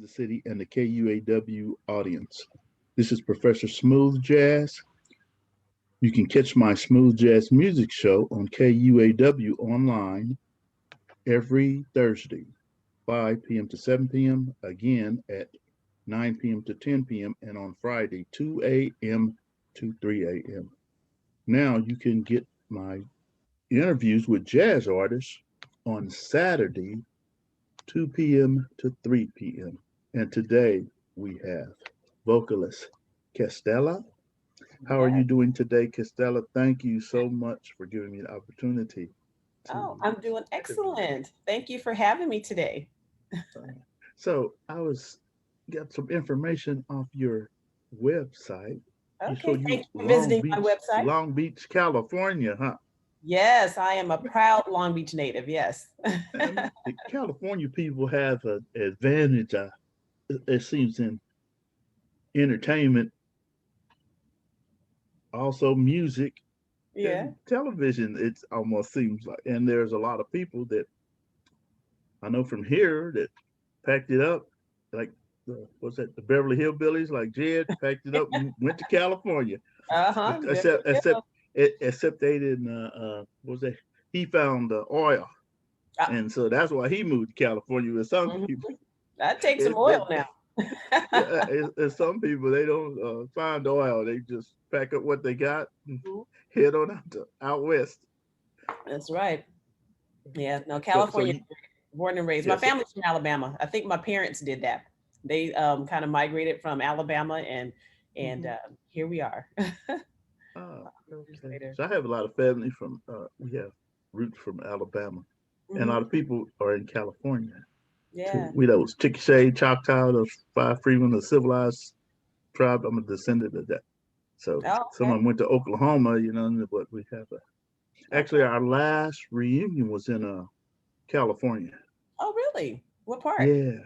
Kansas City, and the KUAW audience. This is Professor Smooth Jazz. You can catch my Smooth Jazz music show on KUAW online every Thursday, 5 p.m. to 7 p.m., again at 9 p.m. to 10 p.m., and on Friday, 2 a.m. to 3 a.m. Now you can get my interviews with jazz artists on Saturday, 2 p.m. to 3 p.m. And today we have vocalist Castella. How are Yeah. you doing today, Castella? Thank you so much for giving me the opportunity Oh, to I'm doing interview you. excellent. Thank you for having me today. So I was got some information off your website. You show Okay, thank you you for visiting my website. Long Beach, California, huh? Yes, I am a proud Long Beach native. Yes. The California people have an advantage. It seems in entertainment, also music Yeah. and television. It almost seems like, and there's a lot of people that I know from here that packed it up, like what's that? The Beverly Hillbillies, like Jed, packed it up and went to California. Uh-huh. Except except except they didn't. What was that? He found oil, and so that's why he moved to California. With some Mhm. people, That takes some it, oil it, now. yeah, some people they don't find oil. They just pack up what they got and Mhm. head on out west. That's right. Yeah. No, So California, you born and raised. My yes. Yeah, family's from Alabama. I think my parents did that. They kind of migrated from Alabama, and mm-hmm. here we are. Years Okay. later. So I have a lot of family from. We have roots from Alabama, and a lot Hmm. of people are in California too. Yeah. We those Chickasha, Choctaw, those five freedmen, the civilized tribe. I'm a descendant of that. So Oh, some of okay. them went to Oklahoma, but we have actually Okay. our last reunion was in California. Oh, really? What part? Yeah,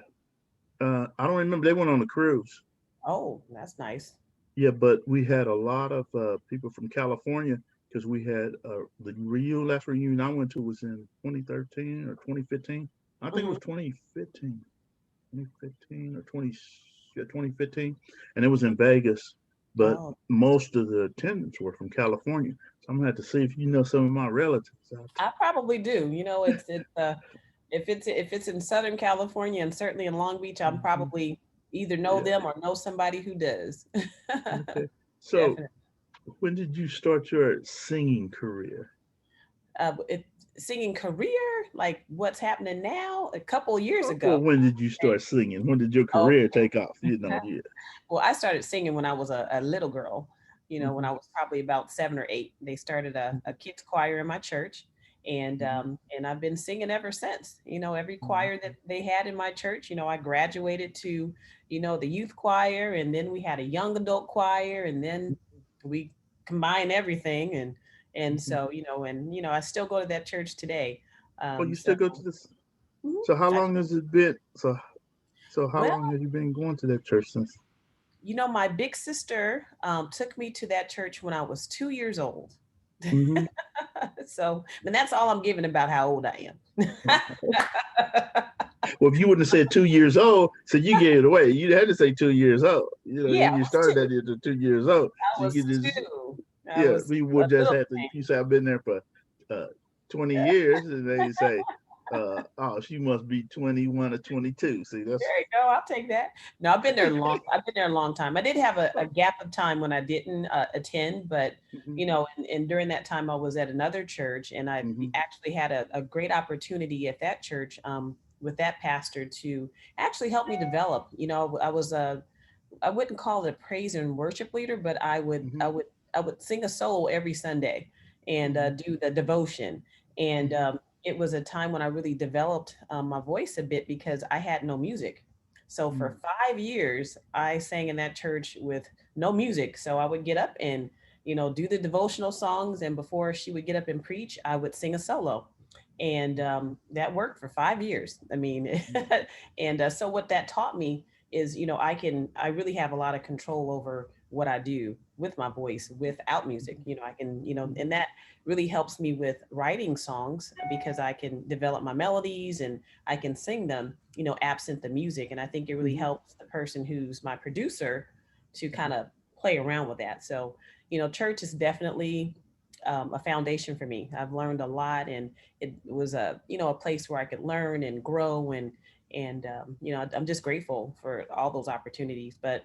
I don't remember. They went on a cruise. Oh, that's nice. Yeah, but we had a lot of people from California because we had the last reunion I went to was in 2013 or 2015. I think it Hmm. was 2015, 2015 or 2015, and it was in Vegas. But Oh, most of the attendants were from California, so I'm gonna have to see if you know some of my relatives out I probably do. It's if it's in Southern California and certainly in Long Beach, I'm there. Hmm. probably either know Yeah. them or know somebody who does. Okay. So Definitely. when did you start your singing career? It Singing career, like what's happening now, a couple years ago. Or when did you start singing? When did your Oh, career take off? Yeah. well, I started singing when I was a little girl, when Hmm. I was probably about 7 or 8. They started a kids choir in my church. And Hmm. and I've been singing ever since. Every Hmm. choir that they had in my church, I graduated to, the youth choir, and then we had a young adult choir, and then we combined everything, and Hmm. so I still go to that church today. Oh, you So still go to this? mhm, So how I, long has it been? So how well, long have you been going to that church since? my big sister took me to that church when I was 2 years old. Hmm. So, and that's all I'm giving about how old I am. Well, if you wouldn't have said 2 years old, so you gave it away. You had to say 2 years old. Yeah, I You was started two. that at the 2 years old, I so you was could just two. I yeah. was We a would just little have to. If you say I've been there for uh, 20 years, and they say, oh, she must be 21 or 22. See, that's There you go. I'll take that. No, I've been there long. I've been there a long time. I did have a gap of time when I didn't attend, but hmm. and during that time I was at another church, and I Hmm. actually had a great opportunity at that church with that pastor to actually help me develop. I wouldn't call it a praise and worship leader, but I would Hmm. I would I would sing a solo every Sunday and Hmm. do the devotion. And Hmm. it was a time when I really developed my voice a bit because I had no music. So for Hmm. 5 years, I sang in that church with no music. So I would get up and do the devotional songs, and before she would get up and preach, I would sing a solo. And that worked for 5 years. I mean, and so what that taught me is I really have a lot of control over what I do with my voice without music. I can, and that really helps me with writing songs because I can develop my melodies and I can sing them, absent the music. And I think it really helps the person who's my producer to kind of play around with that. So, church is definitely a foundation for me. I've learned a lot, and it was a place where I could learn and grow, and I'm just grateful for all those opportunities. But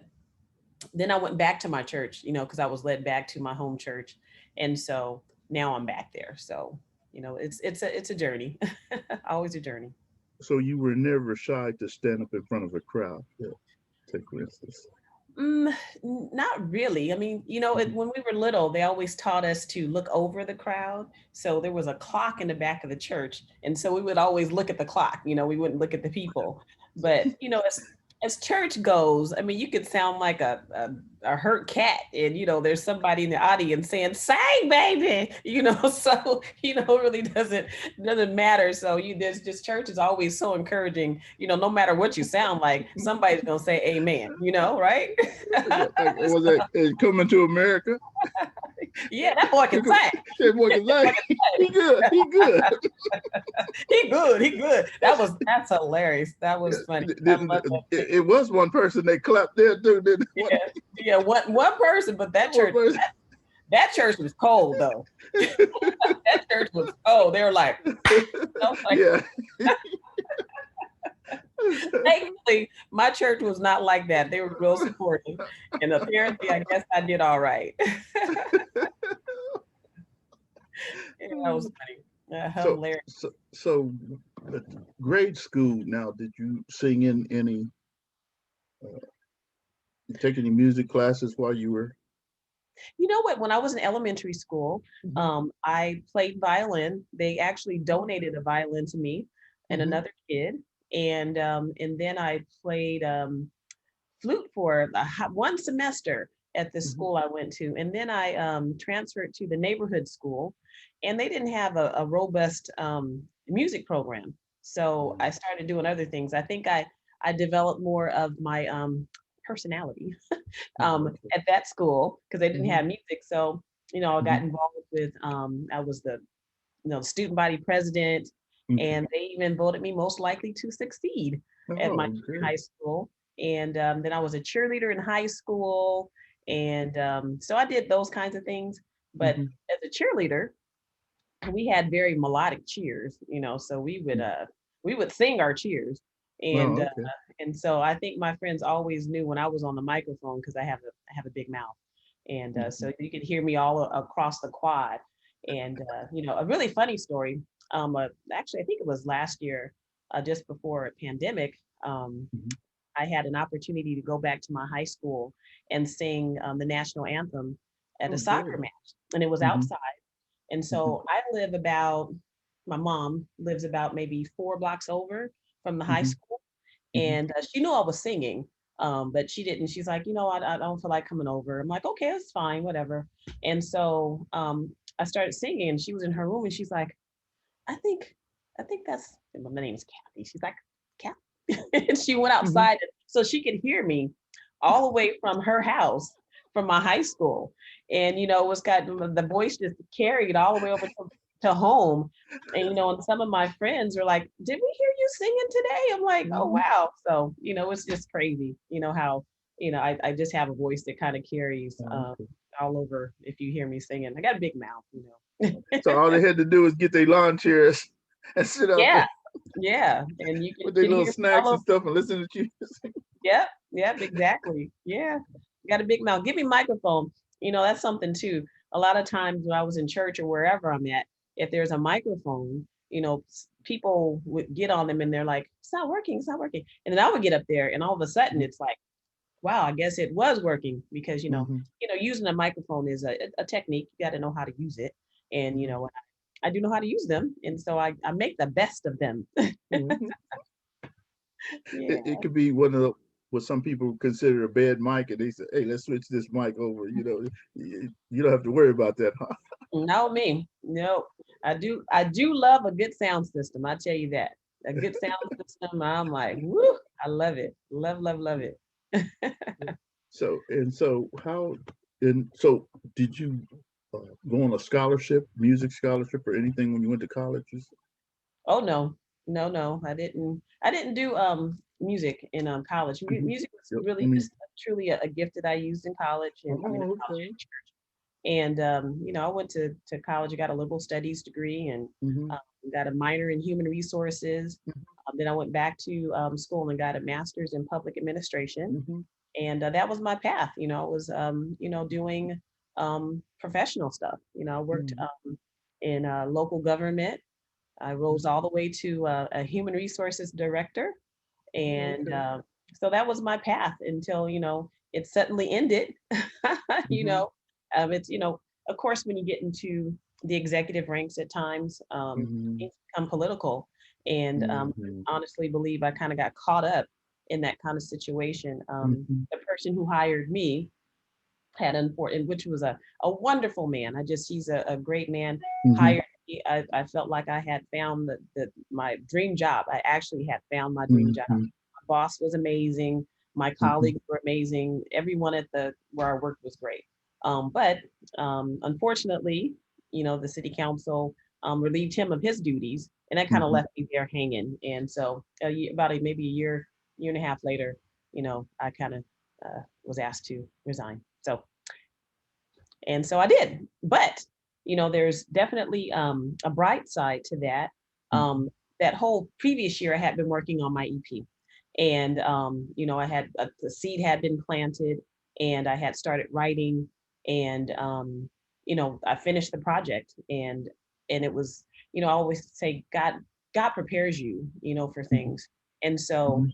then I went back to my church, because I was led back to my home church, and so now I'm back there. So it's a journey, always a journey. So you were never shy to stand up in front of a crowd. Yeah. Take for instance. Not really. I mean, when we were little, they always taught us to look over the crowd. So there was a clock in the back of the church. And so we would always look at the clock, we wouldn't look at the people. But, as church goes, I mean, you could sound like a hurt cat and, there's somebody in the audience saying, "Sing, baby," so, it really doesn't matter. So there's just church is always so encouraging, no matter what you sound like, somebody's going to say amen, right? Was that Coming to America? Yeah, that boy can sing. That boy can sing. He good. He good. He good. That's hilarious. That was funny. It was one person they clapped there too, didn't it? Yeah, one person, but that church was cold though. That church was cold. They were like, yeah. Thankfully, my church was not like that. They were real supportive, and apparently, I guess I did all right. That was funny. Hilarious. So, grade school. Now, did you sing in any? Take any music classes while you were? You know what? When I was in elementary school, I played violin. They actually donated a violin to me and another kid. And then I played flute for one semester at the school I went to. And then I transferred to the neighborhood school, and they didn't have a robust music program. So I started doing other things. I think I developed more of my personality at that school because they didn't have music. So, I got involved with, I was the student body president, and they even voted me most likely to succeed at my high school. And then I was a cheerleader in high school. And so I did those kinds of things. But as a cheerleader, we had very melodic cheers, so we would sing our cheers. And and so I think my friends always knew when I was on the microphone because I have a big mouth. And so you could hear me all across the quad. And a really funny story. Actually, I think it was last year, just before a pandemic, I had an opportunity to go back to my high school and sing the national anthem at a soccer match, and it was outside. And so my mom lives about maybe 4 blocks over from the high school, and she knew I was singing, but she didn't. She's like, I don't feel like coming over. I'm like, okay, it's fine, whatever. And so I started singing, and she was in her room, and she's like, I think that's, my name's Cathy. She's like, Cathy. And she went outside so she could hear me all the way from her house, from my high school. And, it was got the voice just carried all the way over to home. And, and some of my friends were like, did we hear you singing today? I'm like, oh, wow. So, it's just crazy, how, I just have a voice that kind of carries all over if you hear me singing. I got a big mouth, So all they had to do was get their lawn chairs and sit up. Yeah. And you can with their little snacks and stuff and listen to you. Yep, exactly. Yeah. Got a big mouth. Give me a microphone. That's something too. A lot of times when I was in church or wherever I'm at, if there's a microphone, people would get on them and they're like, it's not working. And then I would get up there and all of a sudden it's like, wow, I guess it was working because, using a microphone is a technique. You got to know how to use it. And, I do know how to use them. And so I make the best of them. It could be one of what some people consider a bad mic, and they say, hey, let's switch this mic over. You don't have to worry about that, huh? No, me. No, I do love a good sound system. I tell you that. A good sound system, I'm like, woo, I love it. Love it. So how and so did you go on a scholarship, music scholarship, or anything when you went to colleges? Oh no, no, I didn't do music in college. Music was Yep. I really mean, just truly a gift that I used in college, and I mean oh, college okay. and church. And I went to college. I got a liberal studies degree and Mm-hmm. um, got a minor in human resources. Then I went back to school and got a master's in public administration, Mm-hmm. and that was my path. I was doing professional stuff. I worked Mm-hmm. in local government. I rose all the way to a human resources director, Oh, and okay. so that was my path until it suddenly ended. you Mm-hmm. know, it's of course when you get into the executive ranks at times, Mm-hmm. things become political, and Mm-hmm. honestly believe I kind of got caught up in that kind of situation. Mm-hmm. The person who hired me had important, which was a wonderful man. He's a great man. Mm-hmm. Hired me. I felt like I had found my dream job. I actually had found my dream job. Mm-hmm. My boss was amazing. My Mm-hmm. colleagues were amazing. Everyone at the where I worked was great. But unfortunately, the city council relieved him of his duties, and that kind of Mm-hmm. left me there hanging. And so, maybe a year and a half later, I kind of was asked to resign. So I did. But there's definitely a bright side to that. Mm-hmm. That whole previous year, I had been working on my EP, and I had the seed had been planted, and I had started writing, and I finished the project, and it was I always say God prepares you for things, and so Mm-hmm.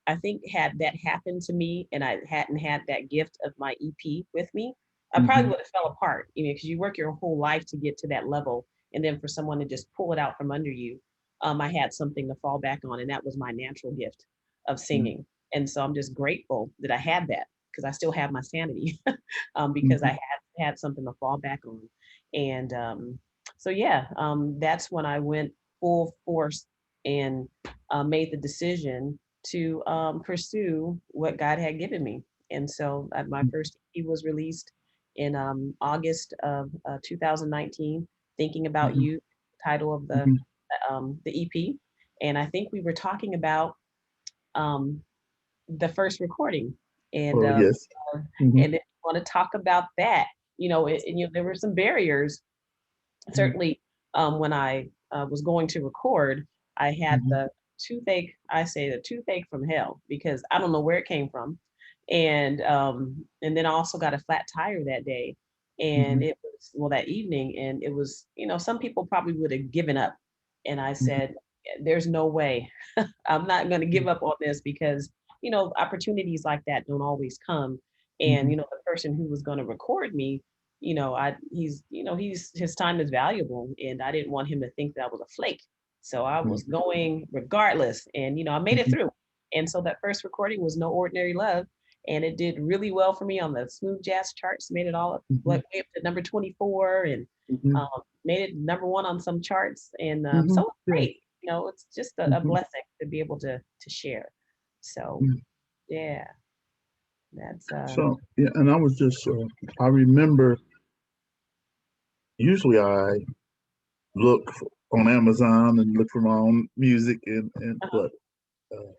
I think had that happened to me and I hadn't had that gift of my EP with me, I probably Mm-hmm. would have fell apart, because you work your whole life to get to that level. And then for someone to just pull it out from under you, I had something to fall back on. And that was my natural gift of singing. And so I'm just grateful that I had that because I still have my sanity because I Mm-hmm. had something to fall back on. And so, yeah, that's when I went full force and made the decision to pursue what God had given me. And so my first EP was released in August of 2019, Thinking About Mm-hmm. You, title of Mm-hmm. the EP. And I think we were talking about um, the first recording. And Oh, yes. Mm-hmm. and if you want to talk about that, there were some barriers. Certainly, when I was going to record, I had Mm-hmm. the toothache. I say the toothache from hell because I don't know where it came from, and then I also got a flat tire that day, Mm-hmm. and it was that evening, and it was some people probably would have given up, and I Mm-hmm. said, "There's no way, I'm not going to give up on this because opportunities like that don't always come." And Mm-hmm. the person who was going to record me, he's his time is valuable, and I didn't want him to think that I was a flake. So I was going regardless, and I made it Mm-hmm. through. And so that first recording was No Ordinary Love, and it did really well for me on the smooth jazz charts. Made it all up, Mm-hmm. like way up to number 24, and Mm-hmm. um, made it number one on some charts. And Mm-hmm. so it's Yeah. great. It's just a Mm-hmm. blessing to be able to share. So Mm. yeah, that's So yeah, and I was just I remember usually I look on Amazon and look for my own music and uh-huh. but uh,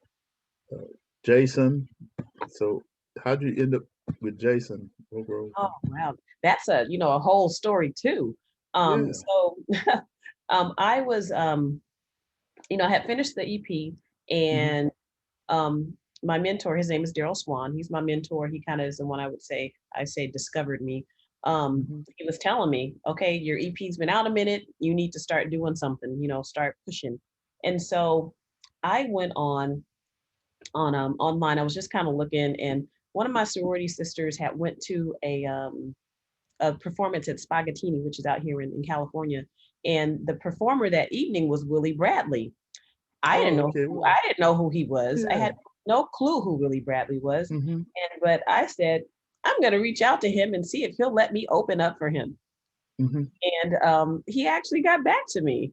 uh, Jason. So how'd you end up with Jason overall? Oh wow, that's a whole story too. Yeah. So I was I had finished the EP, Mm-hmm. and um my mentor, his name is Darryl Swann. He's my mentor. He kind of is the one I say discovered me. Mm-hmm. He was telling me, okay, your EP's been out a minute. You need to start doing something. Start pushing. And so I went on online. I was just kind of looking, and one of my sorority sisters had went to a performance at Spaghettini, which is out here in California. And the performer that evening was Willie Bradley. Oh, okay. Well, I didn't know who he was. I yeah. had no clue who Willie Bradley was. Mm-hmm. But I said, I'm gonna reach out to him and see if he'll let me open up for him. Mm-hmm. And he actually got back to me.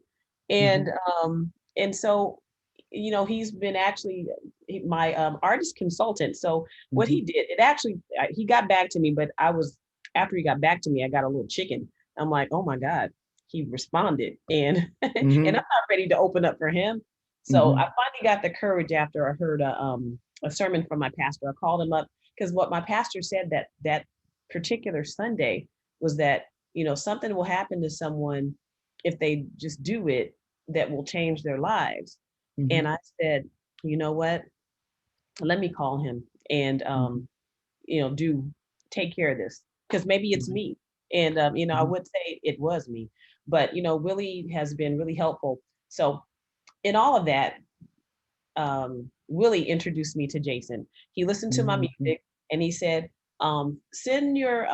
Mm-hmm. And so you know, he's been actually my artist consultant. So what he did, it actually, he got back to me, but after he got back to me, I got a little chicken. I'm like, oh my God, he responded. And, and I'm not ready to open up for him. So I finally got the courage after I heard a sermon from my pastor. I called him up because what my pastor said that particular Sunday was that, you know, something will happen to someone if they just do it that will change their lives. And I said, you know what, let me call him and, you know, take care of this because maybe it's me. And, you know, I would say it was me, but, you know, Willie has been really helpful. So in all of that, Willie introduced me to Jason. He listened to my music and he said, send your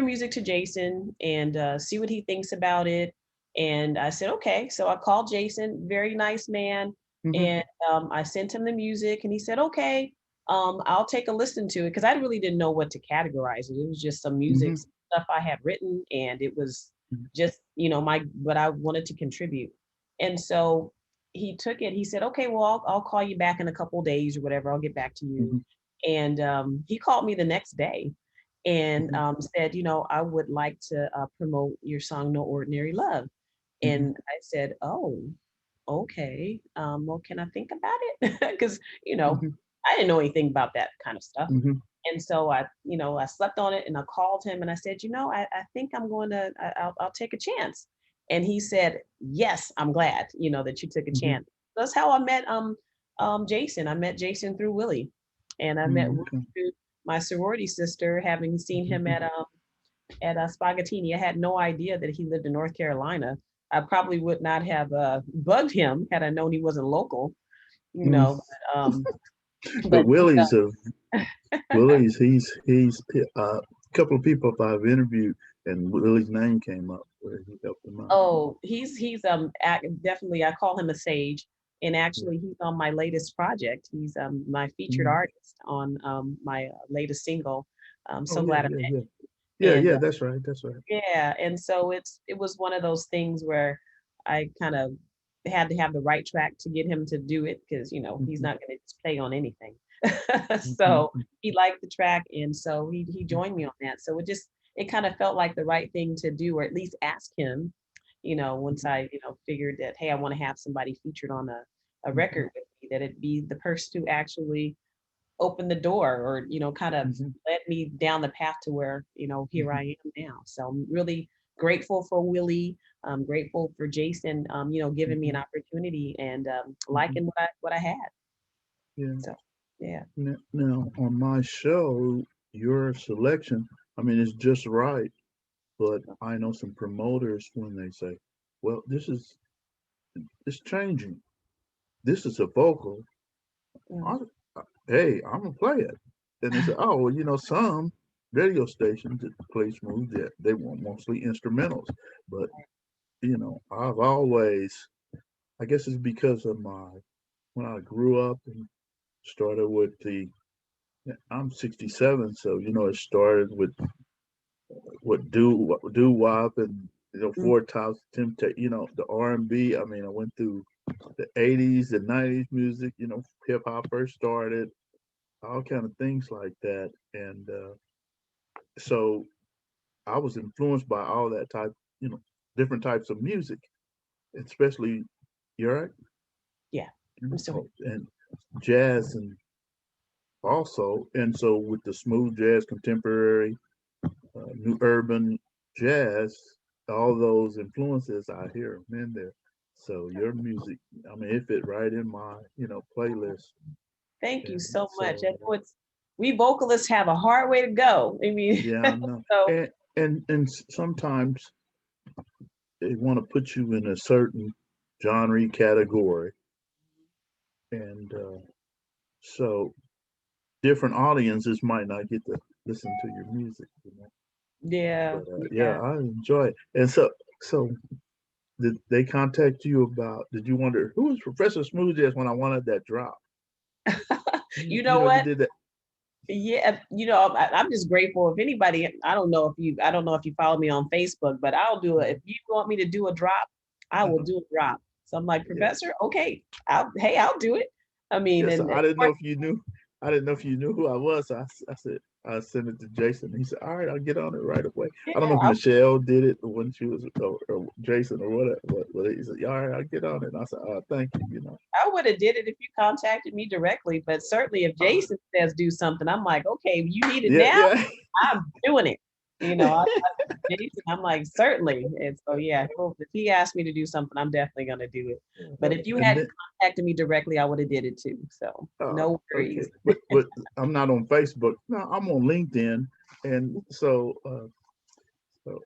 music to Jason and see what he thinks about it. And I said, okay. So I called Jason, very nice man. And I sent him the music and he said, okay, I'll take a listen to it. Cause I really didn't know what to categorize it. It was just some music stuff I had written. And it was just, you know, what I wanted to contribute. And so he took it. He said, okay, well, I'll call you back in a couple of days or whatever. I'll get back to you. And he called me the next day and said, you know, I would like to promote your song, No Ordinary Love. And I said, oh, okay. Well, can I think about it? Because, you know, I didn't know anything about that kind of stuff. And so I slept on it and I called him and I said, you know, I think I'll take a chance. And he said, yes, I'm glad, you know, that you took a chance. That's how I met Jason. I met Jason through Willie. And I met Willie through my sorority sister, having seen him at Spaghettini. I had no idea that he lived in North Carolina. I probably would not have bugged him had I known he wasn't local, you know. But Willie's he's a couple of people I've interviewed, and Willie's name came up where he helped them out. Oh, he's definitely, I call him a sage, and actually he's on my latest project. He's my featured artist on my latest single. So glad I met you. Yeah, that's right. Yeah, and so it was one of those things where I kind of had to have the right track to get him to do it because, you know, he's not going to play on anything. So he liked the track, and so he joined me on that. So it kind of felt like the right thing to do, or at least ask him, you know, once I, you know, figured that, hey, I want to have somebody featured on a record with me, that it'd be the person who actually opened the door or, you know, kind of led me down the path to where, you know, here I am now. So I'm really grateful for Willie. I'm grateful for Jason, you know, giving me an opportunity and liking what I had. Yeah. So, yeah. Now on my show, your selection, I mean, it's just right. But I know some promoters when they say, well, it's changing. This is a vocal. Hey, I'm going to play it. And they say, oh, well, you know, some radio stations that play smooth jazz, they want mostly instrumentals. But, you know, I've always, I guess it's because of when I grew up and started with I'm 67, so, you know, it started with doo-wop and, you know, Four Tops, you know, the R&B. I mean, I went through the 80s, the 90s music, you know, hip hop first started, all kind of things like that. And so I was influenced by all that type, you know, different types of music, especially, you're right? Yeah. And jazz and also, and so with the smooth jazz, contemporary, new urban jazz, all those influences I hear them in there. So your music, I mean, it fit right in my, you know, playlist. Thank you so much. We vocalists have a hard way to go. I mean, yeah, I know. And sometimes they want to put you in a certain genre category, and so different audiences might not get to listen to your music. You know? Yeah. But, yeah, I enjoy it. And so did they contact you about? Did you wonder who was Professor Smooth Jazz when I wanted that drop? You know what? You did that. Yeah, you know, I'm just grateful. If anybody, I don't know if you follow me on Facebook, but I'll do it. If you want me to do a drop, I will do a drop. So I'm like, Yeah. Professor, okay, I'll do it. I mean, Yeah, so and I didn't know if you knew. I didn't know if you knew who I was. So I said I sent it to Jason. He said, "All right, I'll get on it right away." yeah, I don't know if Michelle did it when she was or Jason or whatever. But he said, "All right, I'll get on it." And I said, "Oh, thank you." You know. I would have did it if you contacted me directly. But certainly, if Jason says do something, I'm like, okay, you need it Yeah, now. yeah. I'm doing it. You know, Jason, I'm like, certainly. And so, yeah, if he asked me to do something, I'm definitely going to do it. But if you And had then, contacted me directly, I would have did it too. So no worries. okay, but I'm not on Facebook. No, I'm on LinkedIn, and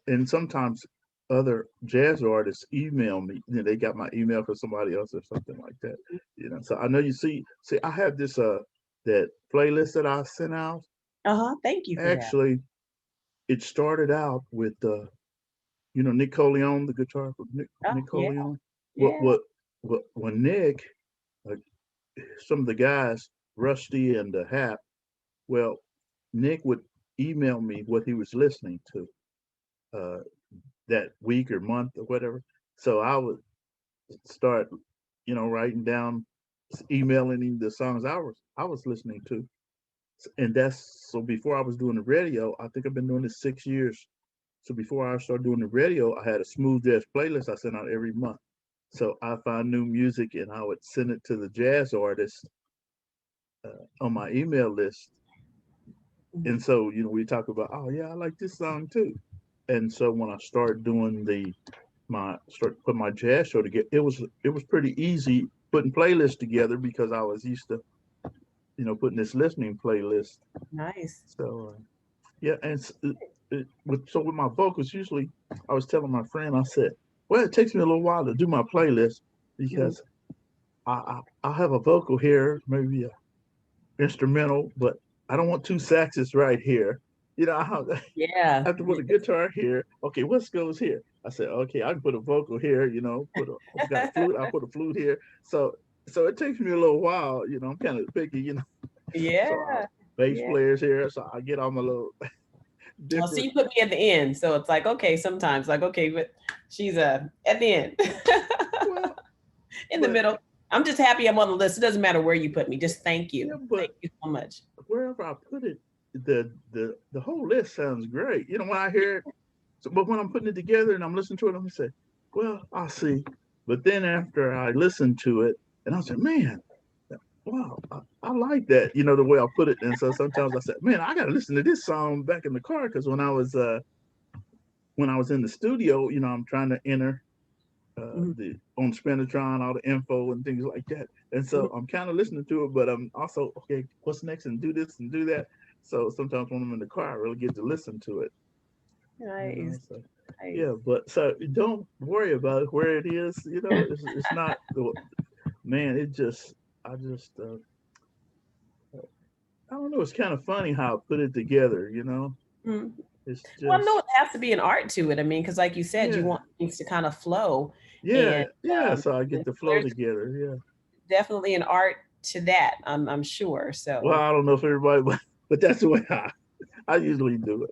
and sometimes other jazz artists email me. You know, they got my email for somebody else or something like that. You know, so I know you see. I have this that playlist that I sent out. Thank you for that. Actually, it started out with Nick Coleon, the guitar for Oh, Nick yeah, Coleon. yeah. What when Nick, uh, some of the guys, Rusty and Hap, well, Nick would email me what he was listening to uh, that week or month or whatever. So I would start, writing down, emailing him the songs I was listening to, and that's so before I was doing the radio. I think I've been doing this 6 years. So before I started doing the radio, I had a smooth jazz playlist I sent out every month. So I find new music and I would send it to the jazz artists on my email list. And so, we talk about, oh yeah, I like this song too. And so when I started doing start putting my jazz show together, it was pretty easy putting playlists together because I was used to, putting this listening playlist. Nice. So yeah, and with my vocals, usually I was telling my friend, I said, well, it takes me a little while to do my playlist because I have a vocal here, maybe a instrumental, but I don't want two saxes right here. I Yeah. have to put a guitar here. Okay, what goes here? I said, okay, I can put a vocal here. Got a flute. I'll put a flute here. So it takes me a little while. I'm kind of picky. So Yeah. bass Yeah. players here. So I get on my little Well, see, different. you put me at the end, so it's like, okay, sometimes like, okay, but she's at the end. Well, In the but middle. I'm just happy I'm on the list. It doesn't matter where you put me. Just thank yeah, you. but Thank you so much. wherever I put it, the whole list sounds great. When I hear it, but when I'm putting it together and I'm listening to it, I'm gonna say, well, I'll see. But then after I listen to it, and I say, man, wow, I like that. The way I put it. And so sometimes I said, man, I gotta listen to this song back in the car because when I was in the studio, I'm trying to enter the on Spinatron, all the info and things like that. And so I'm kind of listening to it, but I'm also okay. What's next? And do this and do that. So sometimes when I'm in the car, I really get to listen to it. Nice. So Nice. yeah, but so don't worry about it, where it is. It's not. Man, I don't know. It's kind of funny how I put it together. Mhm. It's Well, no, just it has to be an art to it. I mean, because like you said, you yeah, want things to kind of flow, yeah, and yeah. So I and get the so flow there's together. Yeah. definitely an art to that. I'm sure. Well, So, I don't know if everybody, but that's the way I usually do it.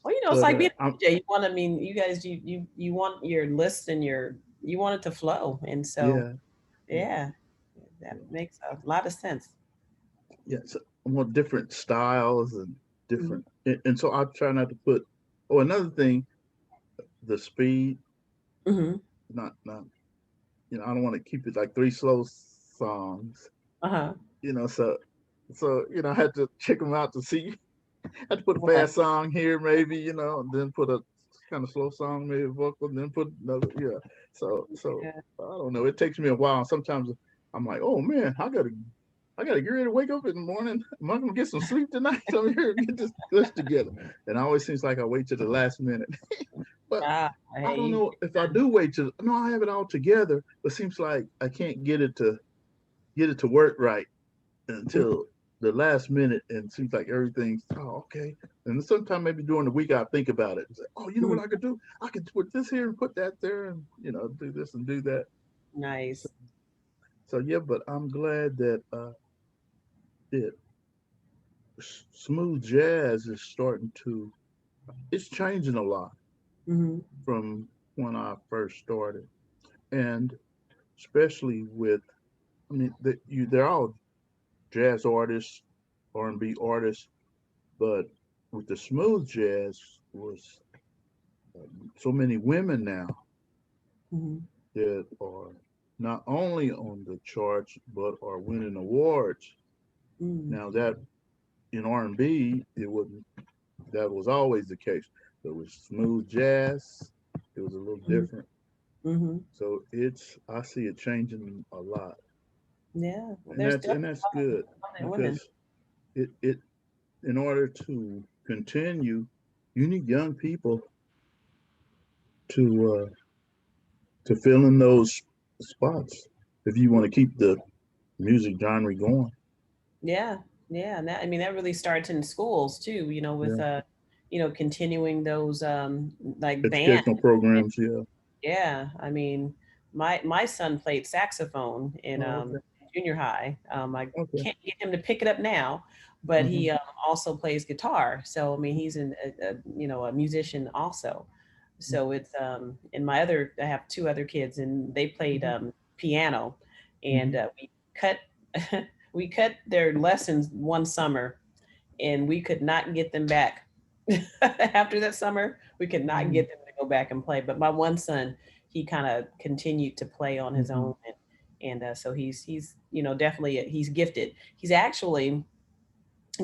well, it's But like being I'm a DJ. You want, I mean, you guys, you want your list and you want it to flow, and so yeah, yeah, yeah, that yeah, makes a lot of sense. yeah. So I want different styles and Mm-hmm. different, and so I try not to put. Oh, another thing, the speed, Mm-hmm. not. I don't want to keep it like three slow songs. Uh-huh. So I had to check them out to see. I had to put a Right. fast song here, maybe, and then put a kind of slow song, maybe vocal, and then put another, yeah. So Yeah. I don't know. It takes me a while. Sometimes I'm like, oh man, I gotta get ready to wake up in the morning. Am I gonna get some sleep tonight? I'm here to get this list together. And it always seems like I wait to the last minute. But Ah, I don't hey, know if I do wait to. No, I have it all together, but it seems like I can't get it to work right until the last minute, and it seems like everything's okay. And sometimes maybe during the week I think about it and say, oh, you know Mhm. what I could do? I could put this here and put that there, and do this and do that. So, Nice. so yeah, but I'm glad that it smooth jazz is starting to. It's changing a lot Hmm. from when I first started, and especially with, I mean, they're all jazz artists, R&B artists, but with the smooth jazz was so many women now Mm-hmm. that are not only on the charts but are winning awards. Mm-hmm. Now that in R&B, it wasn't. That was always the case. But with smooth jazz, it was a little different. Mm-hmm. So I see it changing a lot, Yeah, well, and there's that's definitely good women. because it in order to continue, you need young people to fill in those spots if you want to keep the music genre going. Yeah, yeah, and that, I mean, that really starts in schools too. With Yeah, continuing those like band. educational programs. Yeah. Yeah, I mean, my son played saxophone in Oh, okay. junior high. I Okay. can't get him to pick it up now, but Hmm. he also plays guitar. So I mean, he's a musician also. So it's and I have two other kids, and they played Hmm. piano, and Hmm. we cut we cut their lessons one summer, and we could not get them back. After that summer, we could not Hmm. get them to go back and play. But my one son, he kind of continued to play on his Hmm. own, and so he's definitely he's gifted. He's actually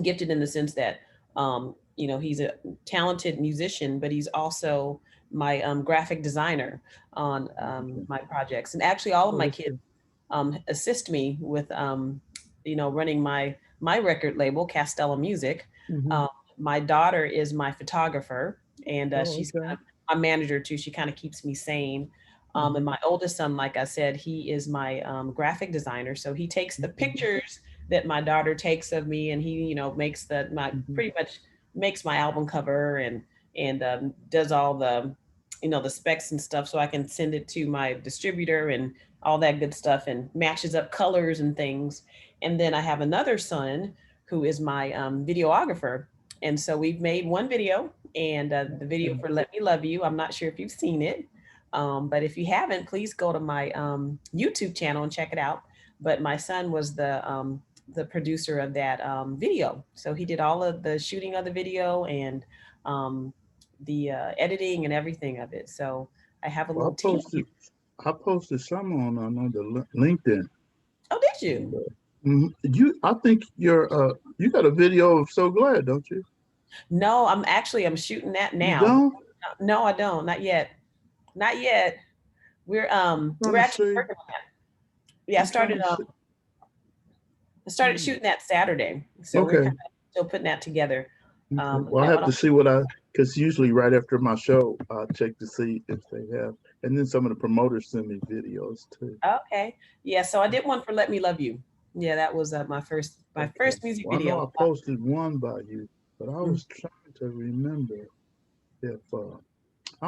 gifted in the sense that he's a talented musician, but he's also my graphic designer on Okay. my projects, and actually all of Oh, my that's kids good. assist me with running my record label, Castella Music. Hmm. Um, my daughter is my photographer, and Oh, she's okay. kind of my manager too. She kind of keeps me sane. And Hmm. my oldest son, like I said, he is my graphic designer. So he takes the pictures that my daughter takes of me, and he makes my Hmm. pretty much makes my album cover, and does all the the specs and stuff, so I can send it to my distributor and all that good stuff, and matches up colors and things. And then I have another son who is my videographer. And so we've made one video, and the video Okay. for Let Me Love You. I'm not sure if you've seen it, but if you haven't, please go to my YouTube channel and check it out. But my son was the producer of that video. So he did all of the shooting of the video and um, the editing and everything of it. So I have a Well, little team here. I posted some on another LinkedIn, Oh, did and you? I think you got a video of So Glad, don't you? No, I'm shooting that You now. don't? No, I don't. Not yet. Not yet. We're Trying to actually see. working on that. Yeah, I'm trying to see. I started Hmm. shooting that Saturday. So we're Okay. kind of still putting that together. Okay. Well, I Now I have to don't. see because usually right after my show, I check to see if they have, and then some of the promoters send me videos too. Okay. Yeah, so I did one for Let Me Love You. Yeah, that was my Okay. first music Well, I know video. I posted one by you, but I Mhm. was trying to remember if I'm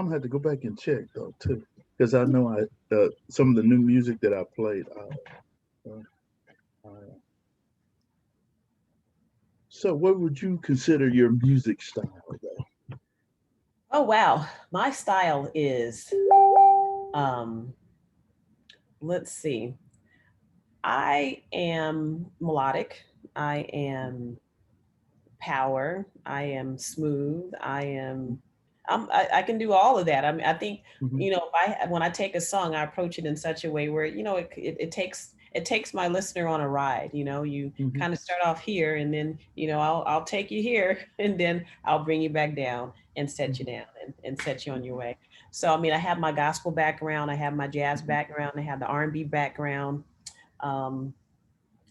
gonna have to go back and check though too, because I know some of the new music that I played. Uh, I, so, what would you consider your music style though? Oh wow. My style is um let's see. I am melodic. I am power. I am smooth. I can do all of that. I mean, I think Hmm. if when I take a song, I approach it in such a way where it takes my listener on a ride. You Hmm. kind of start off here, and then I'll take you here, and then I'll bring you back down and set you Hmm. down and set you on your way. So I mean, I have my gospel background, I have my jazz background, I have the R&B background. Um,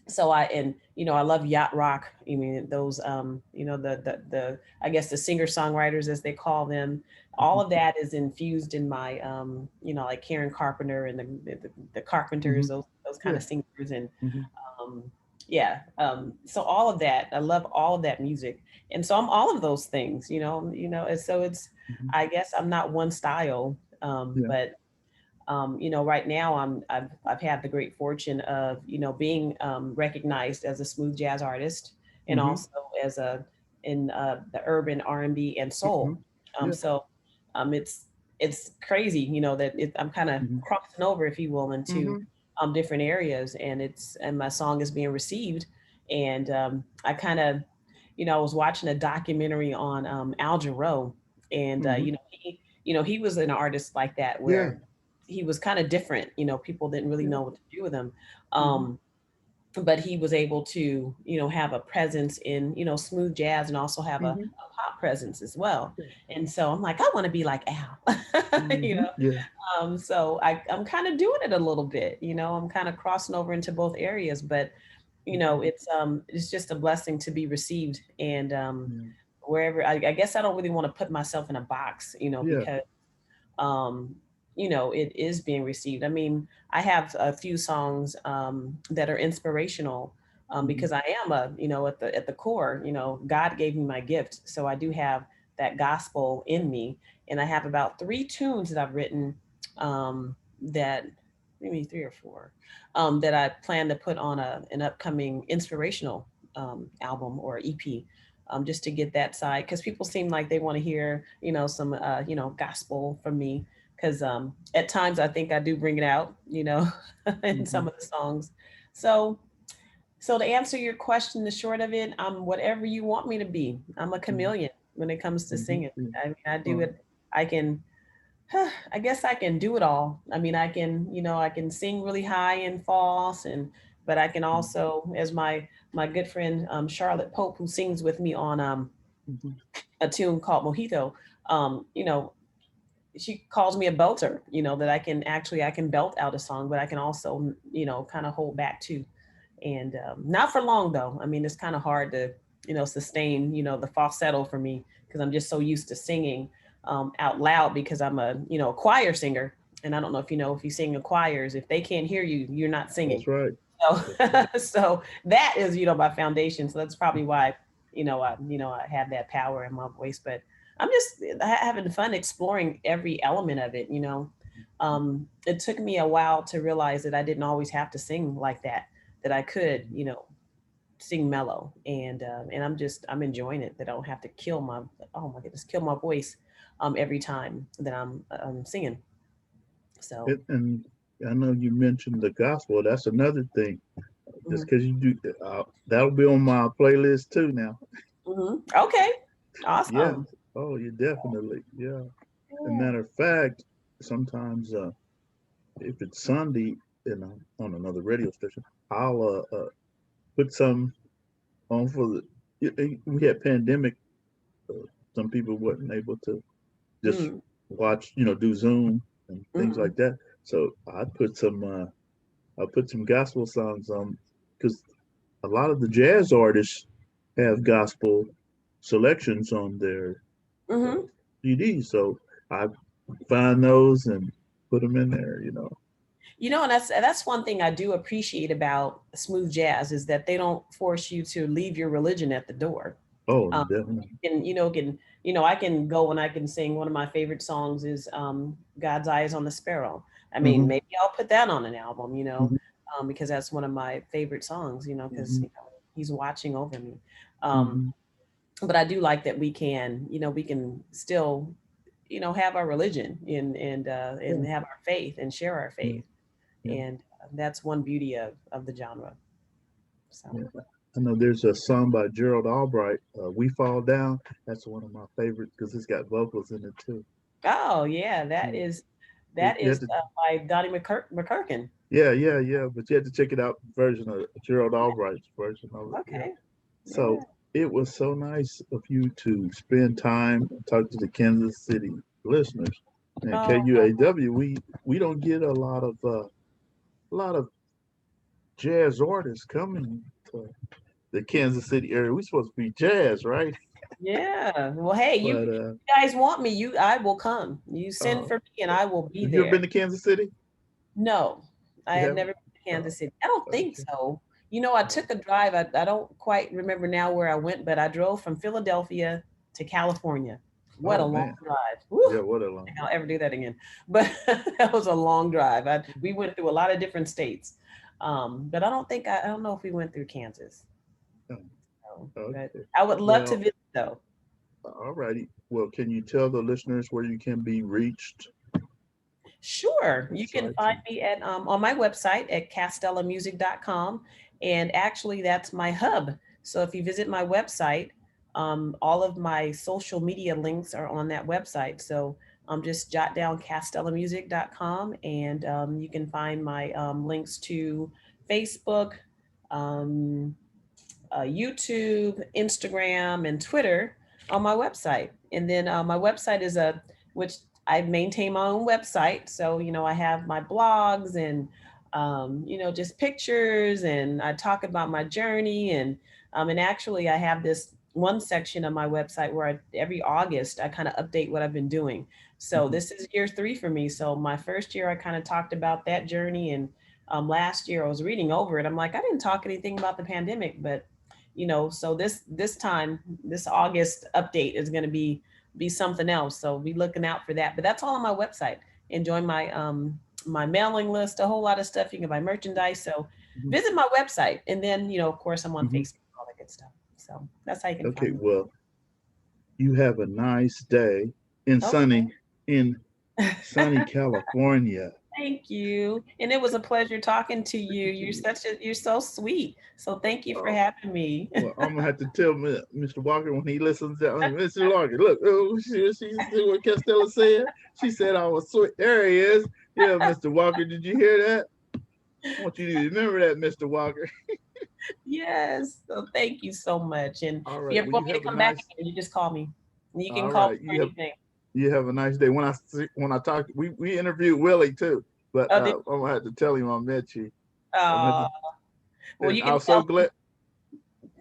so I love yacht rock. I mean those the I guess the singer songwriters, as they call them. All of that is infused in my like Karen Carpenter and the Carpenters, Hmm. those kind Yeah. of singers. And Hmm. um yeah so all of that, I love all of that music. And so I'm all of those things, and so it's, Hmm. I guess I'm not one style, Yeah. but right now I've had the great fortune of, being recognized as a smooth jazz artist, and Hmm. also as in the urban R&B and Hmm. soul. Yeah. So it's crazy, that I'm kind of Hmm. crossing over, if you will, into Hmm. different areas, and my song is being received. And I kind of, I was watching a documentary on Al Jarreau, and he was an artist like that Yeah. where he was kind of different. People didn't really know what to do with him. Mm-hmm. But he was able to, have a presence in, smooth jazz, and also have a pop presence as well. And so I'm like, I want to be like Al, Yeah. So I'm kind of doing it a little bit, I'm kind of crossing over into both areas, but it's just a blessing to be received. And wherever, I guess I don't really want to put myself in a box, because um, it is being received. I mean, I have a few songs that are inspirational, because I am at the core, God gave me my gift. So I do have that gospel in me. And I have about 3 tunes that I've written, that maybe 3 or 4, that I plan to put on an upcoming inspirational album or EP. Just to get that side, because people seem like they want to hear, some, gospel from me. Because at times I think I do bring it out, in some of the songs. So, to answer your question, the short of it, I'm whatever you want me to be. I'm a chameleon when it comes to singing. I mean, I do it. I can. I guess I can do it all. I mean, I can, I can sing really high and false, but I can also, as my good friend Charlotte Pope, who sings with me on a tune called Mojito, she calls me a belter. That I can belt out a song, but I can also, kind of hold back too, and not for long though. I mean, it's kind of hard to, sustain, the falsetto for me, because I'm just so used to singing out loud, because I'm a a choir singer, and I don't know if you sing in choirs, if they can't hear you, you're not singing. That's right. So so that is my foundation. So that's probably why I have that power in my voice. But I'm just having fun exploring every element of it. It took me a while to realize that I didn't always have to sing like that. That I could sing mellow, and I'm enjoying it. That I don't have to kill my voice every time that I'm singing. So And I know you mentioned the gospel. That's another thing. Just because you do, that'll be on my playlist too now. Okay, Yeah. awesome. Oh, you definitely. Yeah. As a Yeah. matter of fact, sometimes if it's Sunday and on another radio station, I'll put some on for we had pandemic. Some people wasn't able to just Mm, watch, do Zoom and things mm, like that. So I put some gospel songs on, because a lot of the jazz artists have gospel selections on their uh, mm-hmm. CDs. So I find those and put them in there. And that's one thing I do appreciate about smooth jazz, is that they don't force you to leave your religion at the door. Oh, Um, definitely. I can go and I can sing. One of my favorite songs is God's Eyes on the Sparrow. I mean, Hmm. maybe I'll put that on an album, Hmm. because that's one of my favorite songs, because Hmm. he's watching over me. Um, Hmm. but I do like that we can still, have our religion and Yeah. have our faith and share our Yeah. faith. Yeah. And that's one beauty of the genre. So, Yeah. I know there's a song by Gerald Albright, "We Fall Down." That's one of my favorites because it's got vocals in it too. oh yeah, that Yeah. is You that you is had to, by Donnie McKirkin. yeah, yeah, yeah. But you had to check it out version of Gerald Albright's version of it. Yeah. Okay, So yeah. it was so nice of you to spend time and talk to the Kansas City listeners. And Oh, KUAW, we don't get a lot of jazz artists coming to the Kansas City area. We're supposed to be jazz, right? yeah. Well, hey, you But guys want me? I will come. You send uh, for me, and I will be have you ever been there. to Kansas City? No, I You have haven't? never been to Uh, Kansas City. I don't think okay. so. I took a drive. I don't quite remember now where I went, but I drove from Philadelphia to California. What a Oh long man, drive. Woo. yeah. What a I long think time. I'll ever do that again. But that was a long drive. We went through a lot of different states. But I don't know if we went through Kansas. Oh, So, but okay. I would love to Well, visit though. all righty. Well, can you tell the listeners where you can be reached? Sure. You can find me at on my website at castellamusic.com. And actually, that's my hub. So if you visit my website, all of my social media links are on that website. So just jot down castellamusic.com, and you can find my links to Facebook, um, YouTube, Instagram, and Twitter on my website. And then my website is which I maintain my own website. So, I have my blogs and, just pictures, and I talk about my journey. And actually I have this one section of my website where every August I kind of update what I've been doing. So this is year 3 for me. So my first year I kind of talked about that journey. And last year I was reading over it. I'm like, I didn't talk anything about the pandemic, but so this time, this August update is going to be something else. So be looking out for that. But that's all on my website. Enjoy my my mailing list, a whole lot of stuff. You can buy merchandise. So visit my website. And then, of course, I'm on Facebook, all that good stuff. So that's how you can Okay, find me. well, you have a nice day in sunny California. Thank you. And it was a pleasure talking to you. You're so sweet. So thank you for having me. Well, I'm gonna have to tell Mr. Walker when he listens to Mr. Walker. Look, she see what Castella said. She said I was sweet. There he is. Yeah, Mr. Walker, did you hear that? I want you to remember that, Mr. Walker. Yes. So thank you so much. And all if you ever want me to come back, you just call me. You can call me for anything. You have a nice day. When I talked, we interviewed Willie too, but I'm gonna have to tell him I met you. Well, you can. I was so glad.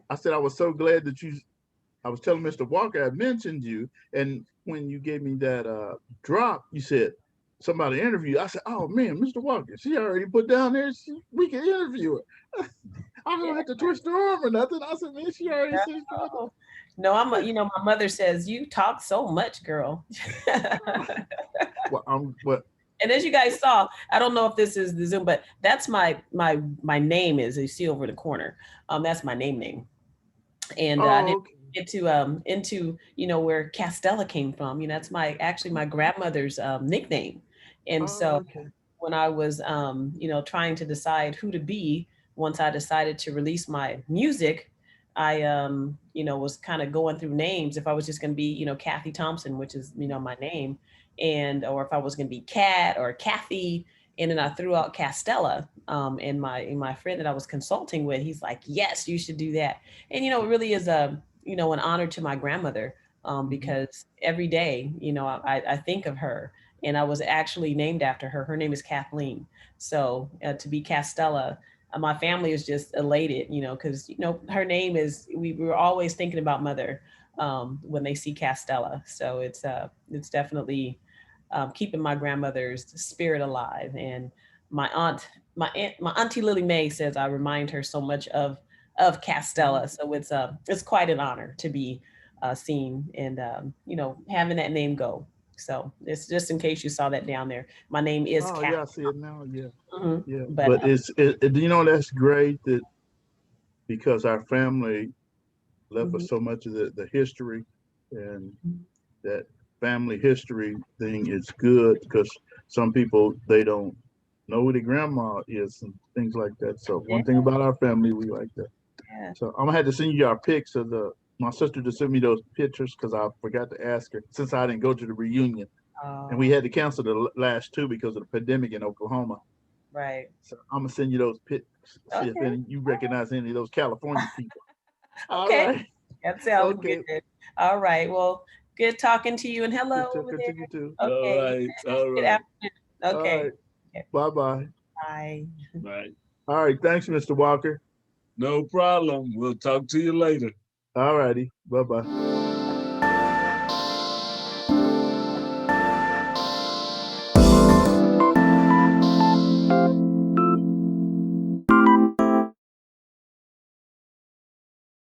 I said I was so glad that I was telling Mr. Walker I mentioned you, and when you gave me that drop, you said somebody interview. I said, oh man, Mr. Walker, she already put down there. We can interview her. I don't have to twist her arm or nothing. I said, man, she already said. No, my mother says you talk so much, girl. And as you guys saw, I don't know if this is the Zoom, but that's my name is, you see over the corner. That's my name. And I didn't get into where Castella came from. That's my grandmother's nickname. And when I was trying to decide who to be, once I decided to release my music, I was kind of going through names. If I was just going to be Cathy Thompson, which is my name, or if I was going to be Kat or Cathy, and then I threw out Castella. And my friend that I was consulting with, he's like, yes, you should do that. And it really is an honor to my grandmother, because every day I think of her, and I was actually named after her. Her name is Kathleen. So to be Castella, my family is just elated, because, her name is, we were always thinking about mother when they see Castella. So it's definitely keeping my grandmother's spirit alive. And my auntie Lily Mae says I remind her so much of Castella. So it's quite an honor to be seen and, having that name go. So it's just in case you saw that down there. My name is Cathy. Yeah, I see it now. Yeah. Yeah. But that's great that because our family left us so much of the history, and that family history thing is good because some people, they don't know who their grandma is and things like that. So one thing about our family, we like that. Yeah. So I'm gonna have to send you our pics of my sister to send me those pictures because I forgot to ask her since I didn't go to the reunion. And we had to cancel the last 2 because of the pandemic in Oklahoma. Right. So I'm gonna send you those pics. See if you recognize any of those California people. Okay. All right. That sounds good. All right. Well, good talking to you, and hello. Good to you too. Okay. All right. Okay. Okay. Bye-bye. Bye. Bye. All right. Thanks, Mr. Walker. No problem. We'll talk to you later. All righty. Bye-bye.